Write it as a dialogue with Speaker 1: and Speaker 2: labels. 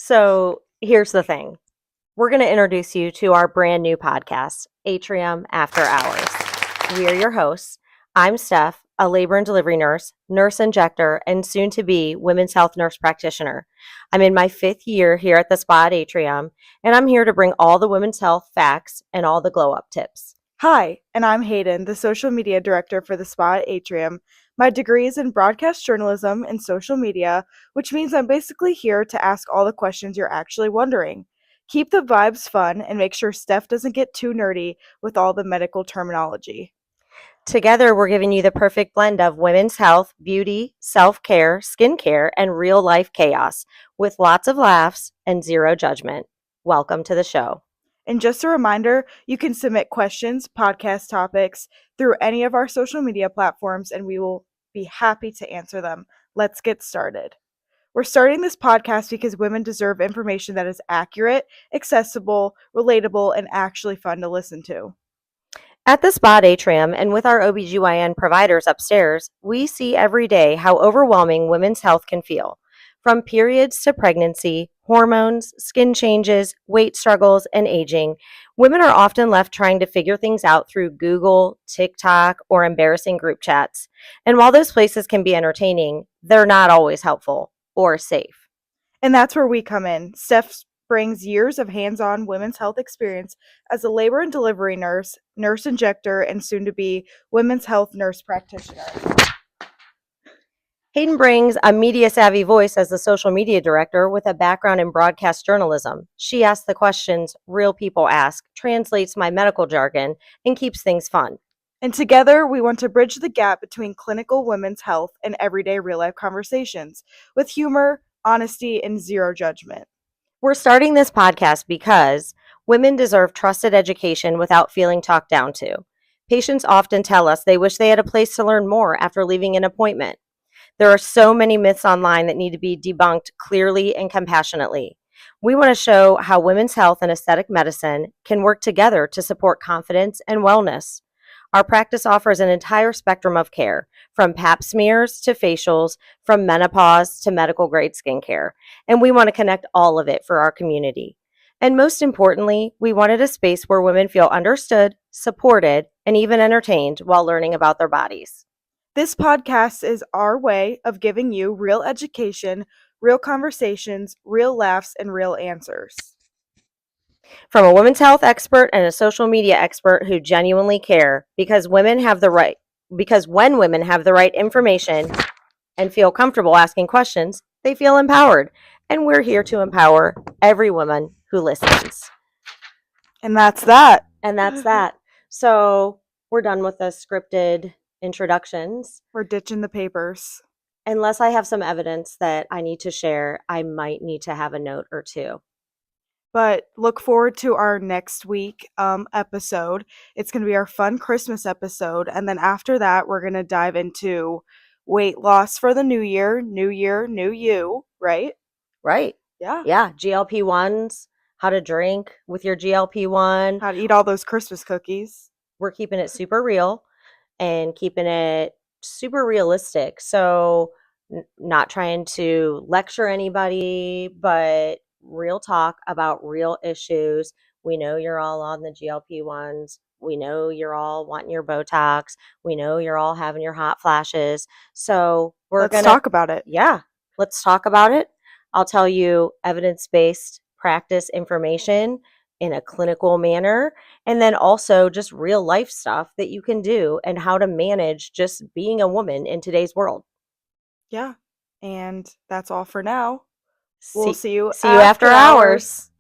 Speaker 1: So here's the thing. We're going to introduce you to our brand new podcast, Atrium After Hours. We are your hosts. I'm Steph, a labor and delivery nurse, nurse injector, and soon to be women's health nurse practitioner. I'm in my 5th year here at the spa at Atrium, and I'm here to bring all the women's health facts and all the glow up tips.
Speaker 2: Hi, and I'm Hayden, the social media director for the spa at Atrium. My degree is in broadcast journalism and social media, which means I'm basically here to ask all the questions you're actually wondering. Keep the vibes fun and make sure Steph doesn't get too nerdy with all the medical terminology.
Speaker 1: Together, we're giving you the perfect blend of women's health, beauty, self-care, skincare, and real-life chaos with lots of laughs and zero judgment. Welcome to the show.
Speaker 2: And just a reminder, you can submit questions, podcast topics through any of our social media platforms, and we will be happy to answer them. Let's get started. We're starting this podcast because women deserve information that is accurate, accessible, relatable, and actually fun to listen to.
Speaker 1: At the spa at Atrium and with our OBGYN providers upstairs, we see every day how overwhelming women's health can feel. From periods to pregnancy, hormones, skin changes, weight struggles, and aging, women are often left trying to figure things out through Google, TikTok, or embarrassing group chats. And while those places can be entertaining, they're not always helpful or safe.
Speaker 2: And that's where we come in. Steph brings years of hands-on women's health experience as a labor and delivery nurse, nurse injector, and soon-to-be women's health nurse practitioner.
Speaker 1: Hayden brings a media-savvy voice as the social media director with a background in broadcast journalism. She asks the questions real people ask, translates my medical jargon, and keeps things fun.
Speaker 2: And together, we want to bridge the gap between clinical women's health and everyday real-life conversations with humor, honesty, and zero judgment.
Speaker 1: We're starting this podcast because women deserve trusted education without feeling talked down to. Patients often tell us they wish they had a place to learn more after leaving an appointment. There are so many myths online that need to be debunked clearly and compassionately. We want to show how women's health and aesthetic medicine can work together to support confidence and wellness. Our practice offers an entire spectrum of care, from pap smears to facials, from menopause to medical-grade skincare, and we want to connect all of it for our community. And most importantly, we wanted a space where women feel understood, supported, and even entertained while learning about their bodies.
Speaker 2: This podcast is our way of giving you real education, real conversations, real laughs, and real answers.
Speaker 1: From a women's health expert and a social media expert who genuinely care, because when women have the right information and feel comfortable asking questions, they feel empowered. And we're here to empower every woman who listens.
Speaker 2: And that's that.
Speaker 1: So we're done with the scripted introductions.
Speaker 2: We're ditching the papers.
Speaker 1: Unless I have some evidence that I need to share, I might need to have a note or two.
Speaker 2: But look forward to our next week episode. It's going to be our fun Christmas episode. And then after that, we're going to dive into weight loss for the new year, new you, right?
Speaker 1: Right.
Speaker 2: Yeah.
Speaker 1: Yeah. GLP-1s, how to drink with your GLP-1.
Speaker 2: How to eat all those Christmas cookies.
Speaker 1: We're keeping it super real and keeping it super realistic. So not trying to lecture anybody, but real talk about real issues. We know you're all on the GLP-1s. We know you're all wanting your Botox. We know you're all having your hot flashes. So
Speaker 2: let's talk about it.
Speaker 1: Yeah, let's talk about it. I'll tell you evidence-based practice information in a clinical manner, and then also just real life stuff that you can do and how to manage just being a woman in today's world.
Speaker 2: Yeah, and that's all for now. We'll see you
Speaker 1: after hours.